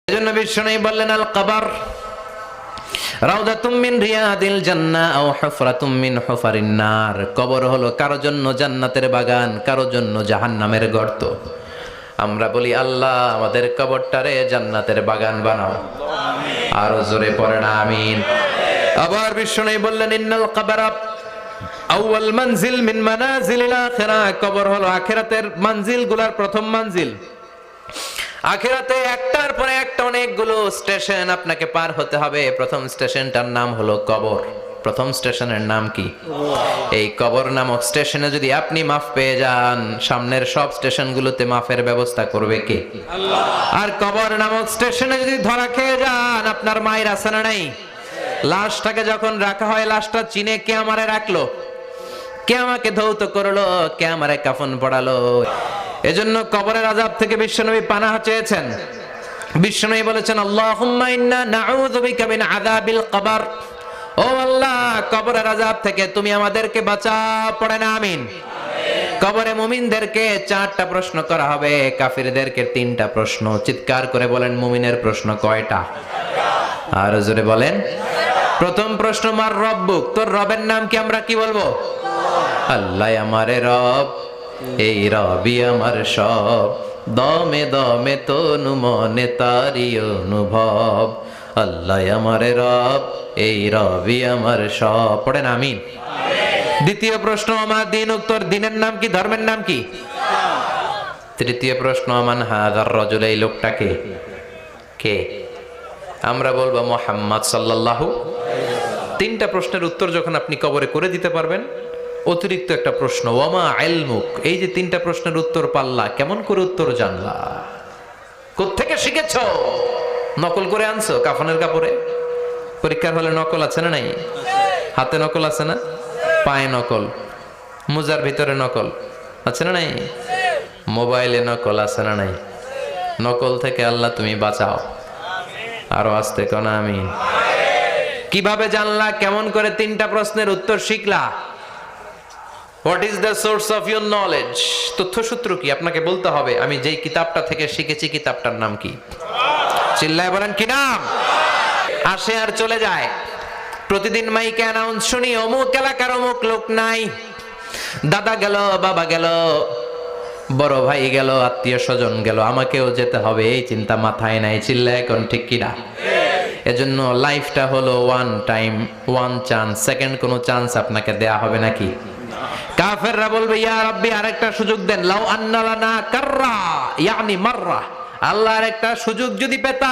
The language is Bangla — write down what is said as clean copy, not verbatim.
এজন্য বিষ্ণু বললেন আল কবর রাউদাতুম মিন রিয়াদিল জান্নাহ আও হুফরাতুম মিন হুফারিন নার। কবর হলো কারো জন্য জান্নাতের বাগান, কারো জন্য জাহান্নামের গর্ত। আমরা বলি আল্লাহ আমাদের কবরটারে জান্নাতের বাগান বানাও, আরো জোরে পড়েন আমিন। আবার বিষ্ণু বললেন ইন্নাল কবর আউয়াল মানজিল মিন মানাজিলিল আখিরাহ। কবর হলো আখিরাতের মঞ্জিলগুলোর প্রথম মঞ্জিল। আখিরাতে একটার পরে একটা অনেকগুলো স্টেশন আপনাকে পার হতে হবে। প্রথম স্টেশনটার নাম হলো কবর। প্রথম স্টেশনের নাম কি? এই কবর নামক স্টেশনে যদি আপনি মাফ পেয়ে যান, সামনের সব স্টেশনগুলোতে মাফের ব্যবস্থা করবে কে? আল্লাহ। আর কবর নামক স্টেশনে যদি ধরা খেয়ে যান, আপনার মায়ের আছে না নাই? লাশটাকে যখন রাখা হয়, লাশটা চিনে কে আমারে রাখলো, কে আমাকে ধৌত করলো, কে আমারে কাফন পড়ালো। এজন্য কবরের আযাব থেকে বিশ্বনবী পানাহ চেয়েছেন। বিশ্বনবী বলেছেন আল্লাহুম্মা ইন্না নাউযু বিকা মিন আযাবিল কবর। ও আল্লাহ, কবরের আযাব থেকে তুমি আমাদেরকে বাঁচাও, পড়েন আমিন। কবরে মুমিনদেরকে 4টা প্রশ্ন করা হবে, কাফিরদেরকে 3টা প্রশ্ন। চিৎকার করে বলেন মুমিনের প্রশ্ন কয়টা? আর জোরে বলেন। প্রথম প্রশ্ন মার রব্বুক, তোর রবের নাম কি? আমরা কি বলবো? আল্লাহ আমারে রব, এই রবি আমার সব, দমে দমে তনু মনে তারি অনুভব। আল্লাহ আমারে রব, এই রবি আমার সব, পড়েন আমিন। দ্বিতীয় প্রশ্ন আমার দিন, উত্তর দিনের নাম কি, ধর্মের নাম কি? তৃতীয় প্রশ্ন আমান হাযার রাজুল, এই লোকটাকে কে? আমরা বলবো মুহাম্মদ সাল্লাল্লাহু। 3টা প্রশ্নের উত্তর যখন আপনি কবরে করে দিতে পারবেন, অতিরিক্ত একটা প্রশ্ন ওয়ামা ইলমুক, এই যে 3টা প্রশ্নের উত্তর পাল্লা, কেমন করে উত্তর জানলা? কোত্থেকে শিখেছো? নকল করে আনছো কাফনের কাপড়ে? পরীক্ষার হলে নকল আছে না নাই? হাতে নকল আছে না? পায়ে নকল, মোজার ভিতরে নকল আছে না নাই? মোবাইলে নকল আছে না নাই? নকল থেকে আল্লাহ তুমি বাঁচাও। আরো আসতে কোন আমিন। কিভাবে জানলা? কেমন করে 3টা প্রশ্নের উত্তর শিখলা? What is the source of your knowledge? তথ্যসূত্র কি? আপনাকে বলতে হবে আমি যেই কিতাবটা থেকে শিখেছি কিতাবটার নাম কি? চিল্লায় বলেন কি নাম? আসে আর চলে যায়। প্রতিদিন মাইকে অ্যানাউন্স শুনি অমুক এলাকার অমুক লোক নাই। দাদা গেল, বাবা গেল, বড় ভাই গেল, আত্মীয় স্বজন গেল, আমাকেও যেতে হবে, এই চিন্তা মাথায় নাই। চিল্লায় এখন ঠিক কিনা? এজন্য লাইফটা হলো one time, one chance. Second কোনো চান্স আপনাকে দেয়া হবে নাকি? কাফেররা বলবে ইয়া রাব্বি আরেকটা সুযোগ দেন, লাউ আন্না লানা কাররা ইয়ানি মাররা। আল্লাহ আরেকটা সুযোগ যদি পেতাম